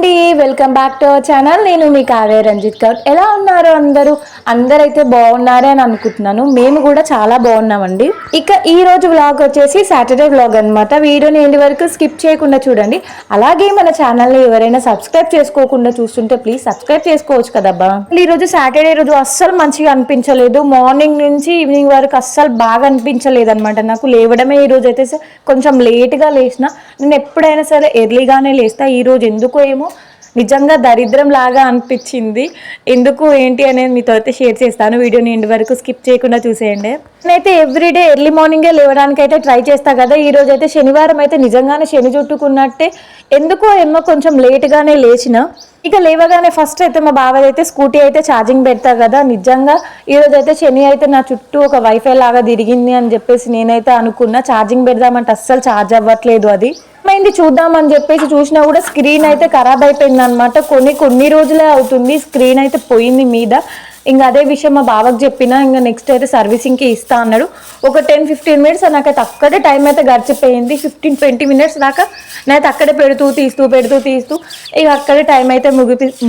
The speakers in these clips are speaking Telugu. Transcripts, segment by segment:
అండి, welcome back to our channel. నేను మీ కావ్య రంజిత్ కౌర్. ఎలా ఉన్నారు అందరైతే బాగున్నారే అని అనుకుంటున్నాను. మేము కూడా చాలా బాగున్నామండి. ఇక ఈ రోజు వ్లాగ్ వచ్చేసి సాటర్డే వ్లాగ్ అనమాట. వీడియోని ఎండ్ వరకు స్కిప్ చేయకుండా చూడండి. అలాగే మన ఛానల్ని ఎవరైనా సబ్స్క్రైబ్ చేసుకోకుండా చూస్తుంటే ప్లీజ్ సబ్స్క్రైబ్ చేసుకోవచ్చు కదబ్బా. ఈ రోజు సాటర్డే రోజు అస్సలు మంచిగా అనిపించలేదు. మార్నింగ్ నుంచి ఈవినింగ్ వరకు అస్సలు బాగా అనిపించలేదు అనమాట. నాకు లేవడమే ఈ రోజు అయితే కొంచెం లేట్గా లేచిన. నేను ఎప్పుడైనా సరే ఎర్లీగానే లేస్తా. ఈరోజు ఎందుకో ఏమో నిజంగా దరిద్రం లాగా అనిపించింది. ఎందుకు ఏంటి అనేది మీతో అయితే షేర్ చేస్తాను. వీడియోని ఎండ్ వరకు స్కిప్ చేయకుండా చూసేయండి. నేనైతే ఎవ్రీడే ఎర్లీ మార్నింగే లేవడానికి అయితే ట్రై చేస్తా కదా. ఈ రోజు అయితే శనివారం అయితే నిజంగానే శని చుట్టుకున్నట్టే ఎందుకో ఏమో కొంచెం లేట్గానే లేచిన. ఇక లేవగానే ఫస్ట్ అయితే మా బాబాయ్ అయితే స్కూటీ అయితే ఛార్జింగ్ పెడతా కదా. నిజంగా ఈరోజు అయితే శని అయితే నా చుట్టూ ఒక వైఫై లాగా తిరిగింది అని చెప్పేసి నేనైతే అనుకున్నా. ఛార్జింగ్ పెడదామంటే అస్సలు ఛార్జ్ అవ్వట్లేదు. అది ఏమైంది చూద్దామని చెప్పేసి చూసినా కూడా స్క్రీన్ అయితే ఖరాబ్ అయిపోయింది అనమాట. కొన్ని రోజులే అవుతుంది స్క్రీన్ అయితే పోయింది మీద. ఇంకా అదే విషయం మా బావకు చెప్పినా. ఇంకా నెక్స్ట్ అయితే సర్వీసింగ్కి ఇస్తా అన్నాడు. ఒక 10-15 మినిట్స్ నాకైతే అక్కడే టైం అయితే గడిచిపోయింది. 15-20 మినిట్స్ దాకా నేనైతే అక్కడే పెడుతూ తీస్తూ ఇక అక్కడే టైం అయితే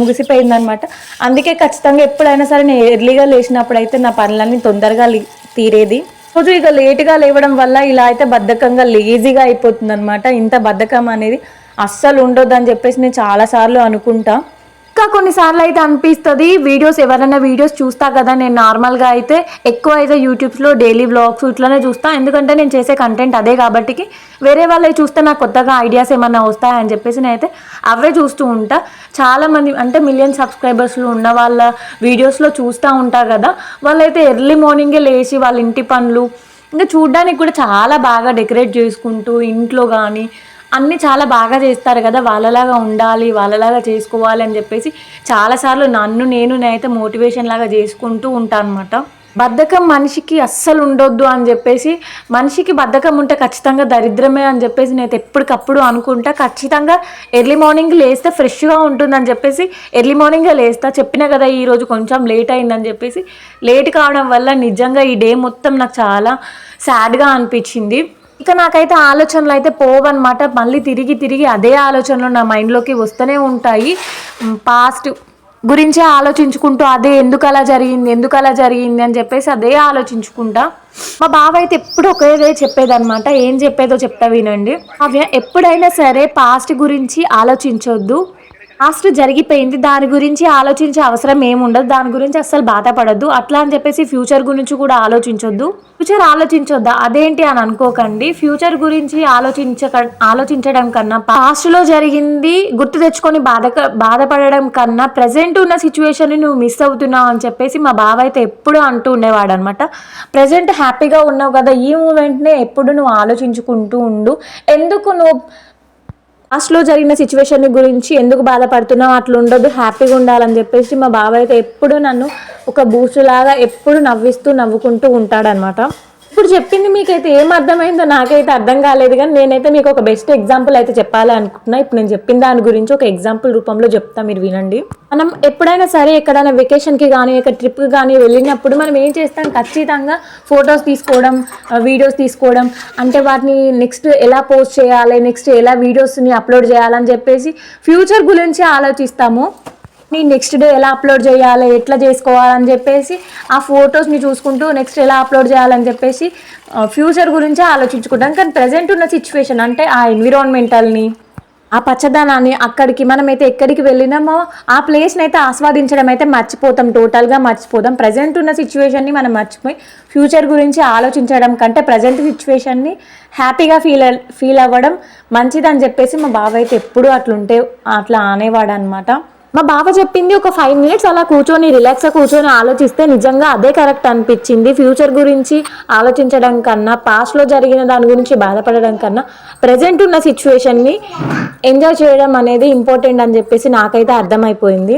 ముగిసిపోయింది అనమాట. అందుకే ఖచ్చితంగా ఎప్పుడైనా సరే నేను ఎర్లీగా లేచినప్పుడు అయితే నా పనులన్నీ తొందరగా తీరేది. రోజు ఇక లేటుగా లేవడం వల్ల ఇలా అయితే బద్ధకంగా లేజీగా అయిపోతుంది అనమాట. ఇంత బద్ధకం అనేది అస్సలు ఉండొద్దు అని చెప్పేసి నేను చాలాసార్లు అనుకుంటా. ఇంకా కొన్నిసార్లు అయితే అనిపిస్తుంది ఎవరైనా వీడియోస్ చూస్తా కదా. నేను నార్మల్గా అయితే ఎక్కువ అయితే యూట్యూబ్లో డైలీ వ్లాగ్స్ ఇట్లానే చూస్తా. ఎందుకంటే నేను చేసే కంటెంట్ అదే కాబట్టి వేరే వాళ్ళవి చూస్తే నాకు కొత్తగా ఐడియాస్ ఏమన్నా వస్తాయని చెప్పేసి నేనైతే అవే చూస్తూ ఉంటా. చాలామంది అంటే మిలియన్ సబ్స్క్రైబర్స్లో ఉన్న వాళ్ళ వీడియోస్లో చూస్తూ ఉంటా కదా. వాళ్ళైతే ఎర్లీ మార్నింగే లేచి వాళ్ళ ఇంటి పనులు ఇంకా చూడ్డానికి కూడా చాలా బాగా డెకరేట్ చేసుకుంటూ ఇంట్లో కానీ అన్నీ చాలా బాగా చేస్తారు కదా. వాళ్ళలాగా ఉండాలి, వాళ్ళలాగా చేసుకోవాలి అని చెప్పేసి చాలాసార్లు నేనైతే మోటివేషన్ లాగా చేసుకుంటూ ఉంటాను అనమాట. బద్ధకం మనిషికి అస్సలు ఉండొద్దు అని చెప్పేసి, మనిషికి బద్ధకం ఉంటే ఖచ్చితంగా దరిద్రమే అని చెప్పేసి నేను ఎప్పటికప్పుడు అనుకుంటా. ఖచ్చితంగా ఎర్లీ మార్నింగ్ లేస్తే ఫ్రెష్గా ఉంటుందని చెప్పేసి ఎర్లీ మార్నింగే లేస్తా. చెప్పినా కదా ఈరోజు కొంచెం లేట్ అయిందని చెప్పేసి. లేట్ కావడం వల్ల నిజంగా ఈ డే మొత్తం నాకు చాలా సాడ్గా అనిపించింది. ఇక నాకైతే ఆలోచనలు అయితే పోవన్నమాట. మళ్ళీ తిరిగి అదే ఆలోచనలు నా మైండ్లోకి వస్తూనే ఉంటాయి. పాస్ట్ గురించే ఆలోచించుకుంటూ అదే ఎందుకు అలా జరిగింది అని చెప్పేసి అదే ఆలోచించుకుంటా. మా బావ అయితే ఎప్పుడు ఒకేదే చెప్పేదన్నమాట. ఏం చెప్పేదో చెప్తా వినండి. అవి ఎప్పుడైనా సరే పాస్ట్ గురించి ఆలోచించొద్దు. పాస్ట్ జరిగిపోయింది, దాని గురించి ఆలోచించే అవసరం ఏముండదు. దాని గురించి అస్సలు బాధపడద్దు. అట్లా అని చెప్పేసి ఫ్యూచర్ గురించి కూడా ఆలోచించొద్దా అదేంటి అని అనుకోకండి. ఫ్యూచర్ గురించి ఆలోచించడం కన్నా పాస్ట్లో జరిగింది గుర్తు తెచ్చుకొని బాధపడడం కన్నా ప్రజెంట్ ఉన్న సిచ్యువేషన్ని నువ్వు మిస్ అవుతున్నావు అని చెప్పేసి మా బావ అయితే ఎప్పుడు అంటూ ఉండేవాడు అనమాట. ప్రజెంట్ హ్యాపీగా ఉన్నావు కదా, ఈ మూమెంట్నే ఎప్పుడు నువ్వు ఆలోచించుకుంటూ ఉండు. ఎందుకు నువ్వు పాస్ట్లో జరిగిన సిచ్యువేషన్ గురించి ఎందుకు బాధపడుతున్నావు, అట్లా ఉండదు, హ్యాపీగా ఉండాలని చెప్పేసి మా బావ అయితే ఎప్పుడు నన్ను ఒక బూస్ట్ లాగా ఎప్పుడు నవ్వుకుంటూ ఉంటాడనమాట. ఇప్పుడు చెప్పింది మీకైతే ఏం అర్థమైందో నాకైతే అర్థం కాలేదు, కానీ నేనైతే మీకు ఒక బెస్ట్ ఎగ్జాంపుల్ అయితే చెప్పాలి అనుకుంటున్నా. ఇప్పుడు నేను చెప్పిన దాని గురించి ఒక ఎగ్జాంపుల్ రూపంలో చెప్తా, మీరు వినండి. మనం ఎప్పుడైనా సరే ఎక్కడైనా వెకేషన్కి కానీ ట్రిప్కి కానీ వెళ్ళినప్పుడు మనం ఏం చేస్తాం, ఖచ్చితంగా ఫొటోస్ తీసుకోవడం, వీడియోస్ తీసుకోవడం, అంటే వాటిని నెక్స్ట్ ఎలా పోస్ట్ చేయాలి, నెక్స్ట్ ఎలా వీడియోస్ని అప్లోడ్ చేయాలని చెప్పేసి ఫ్యూచర్ గురించి ఆలోచిస్తాము. నెక్స్ట్ డే ఎలా అప్లోడ్ చేయాలి, ఎట్లా చేసుకోవాలని చెప్పేసి ఆ ఫొటోస్ని చూసుకుంటూ నెక్స్ట్ ఎలా అప్లోడ్ చేయాలని చెప్పేసి ఫ్యూచర్ గురించి ఆలోచించుకుంటాం. కానీ ప్రజెంట్ ఉన్న సిచ్యువేషన్ అంటే ఆ ఎన్విరాన్మెంటల్ని, ఆ పచ్చదనాన్ని, మనమైతే ఎక్కడికి వెళ్ళినామో ఆ ప్లేస్ని అయితే ఆస్వాదించడం అయితే టోటల్గా మర్చిపోతాం. ప్రజెంట్ ఉన్న సిచ్యువేషన్ని మనం మర్చిపోయి ఫ్యూచర్ గురించి ఆలోచించడం కంటే ప్రజెంట్ సిచ్యువేషన్ని హ్యాపీగా ఫీల్ అవ్వడం మంచిదని చెప్పేసి మా బావ అయితే ఎప్పుడు అట్లా అనేవాడు అనమాట. మా బావ చెప్పింది ఒక 5 మినిట్స్ అలా రిలాక్స్గా కూర్చొని ఆలోచిస్తే నిజంగా అదే కరెక్ట్ అనిపించింది. ఫ్యూచర్ గురించి ఆలోచించడం కన్నా, పాస్ట్లో జరిగిన దాని గురించి బాధపడడం కన్నా ప్రజెంట్ ఉన్న సిచ్యువేషన్ని ఎంజాయ్ చేయడం అనేది ఇంపార్టెంట్ అని చెప్పేసి నాకైతే అర్థమైపోయింది.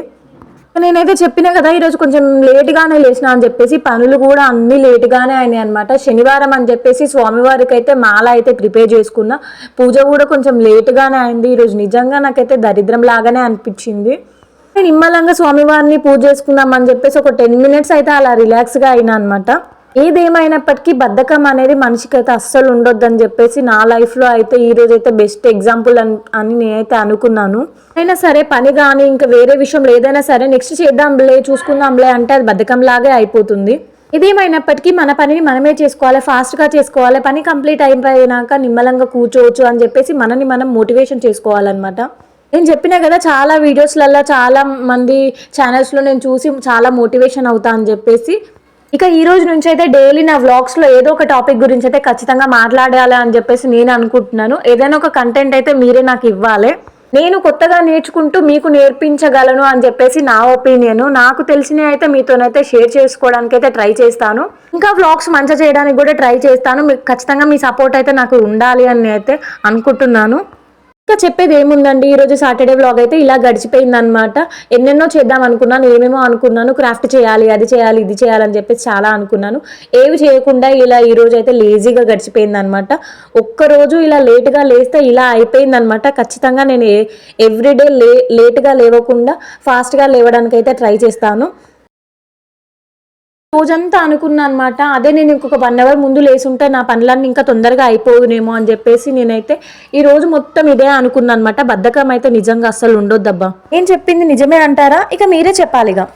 నేనైతే చెప్పినా కదా ఈరోజు కొంచెం లేట్గానే లేచిన అని చెప్పేసి, పనులు కూడా అన్నీ లేట్గానే అయినాయి అనమాట. శనివారం అని చెప్పేసి స్వామివారికి అయితే మాల అయితే ప్రిపేర్ చేసుకున్నా. పూజ కూడా కొంచెం లేట్గానే అయింది. ఈరోజు నిజంగా నాకైతే దరిద్రం లాగానే అనిపించింది. నిమ్మలంగా స్వామివారిని పూజ చేసుకుందాం అని చెప్పేసి ఒక 10 మినిట్స్ అయితే అలా రిలాక్స్గా అయినా అనమాట. ఏదేమైనప్పటికీ బద్ధకం అనేది మనిషికైతే అస్సలు ఉండొద్దని చెప్పేసి నా లైఫ్లో అయితే ఈ రోజు అయితే బెస్ట్ ఎగ్జాంపుల్ అని నేనైతే అనుకున్నాను. అయినా సరే పని కానీ ఇంకా వేరే విషయంలో ఏదైనా సరే నెక్స్ట్ చేద్దాంలే చూసుకుందాంలే అంటే అది బద్ధకం లాగే అయిపోతుంది. ఇదేమైనప్పటికీ మన పనిని మనమే చేసుకోవాలి, ఫాస్ట్గా చేసుకోవాలి. పని కంప్లీట్ అయిపోయినాక నిమ్మలంగా కూర్చోవచ్చు అని చెప్పేసి మనని మనం మోటివేషన్ చేసుకోవాలన్నమాట. నేను చెప్పినా కదా చాలా వీడియోస్లలో చాలా మంది ఛానల్స్లో నేను చూసి చాలా మోటివేషన్ అవుతా అని చెప్పేసి. ఇక ఈ రోజు నుంచి అయితే డైలీ నా వ్లాగ్స్లో ఏదో ఒక టాపిక్ గురించి అయితే ఖచ్చితంగా మాట్లాడాలి అని చెప్పేసి నేను అనుకుంటున్నాను. ఏదైనా ఒక కంటెంట్ అయితే మీరే నాకు ఇవ్వాలి. నేను కొత్తగా నేర్చుకుంటూ మీకు నేర్పించగలను అని చెప్పేసి నా ఒపీనియన్. నాకు తెలిసినవి అయితే మీతోనైతే షేర్ చేసుకోవడానికి అయితే ట్రై చేస్తాను. ఇంకా వ్లాగ్స్ మంచిగా చేయడానికి కూడా ట్రై చేస్తాను. మీకు ఖచ్చితంగా మీ సపోర్ట్ అయితే నాకు ఉండాలి అని అయితే అనుకుంటున్నాను. ఇంకా చెప్పేది ఏముందండి, ఈరోజు సాటర్డే వ్లాగ్ అయితే ఇలా గడిచిపోయింది అనమాట. ఎన్నెన్నో చేద్దాం అనుకున్నాను, ఏమేమో అనుకున్నాను, క్రాఫ్ట్ చేయాలి, అది చేయాలి, ఇది చేయాలని చెప్పేసి చాలా అనుకున్నాను. ఏవి చేయకుండా ఇలా ఈరోజు అయితే లేజీగా గడిచిపోయింది అనమాట. ఒక్కరోజు ఇలా లేట్గా లేస్తే ఇలా అయిపోయింది అనమాట. ఖచ్చితంగా నేను ఎవ్రీడే లేట్గా లేవకుండా ఫాస్ట్గా లేవడానికి అయితే ట్రై చేస్తాను. రోజంతా అనుకున్నా అనమాట, అదే నేను ఇంకొక 1 అవర్ ముందు లేసుంటే నా పనులన్నీ ఇంకా తొందరగా అయిపోవునేమో అని చెప్పేసి నేనైతే ఈ రోజు మొత్తం ఇదే అనుకున్నా అనమాట. బద్ధకం అయితే నిజంగా అస్సలు ఉండొద్దబ్బా. ఏం చెప్పింది నిజమే అంటారా? ఇక మీరే చెప్పాలిగా.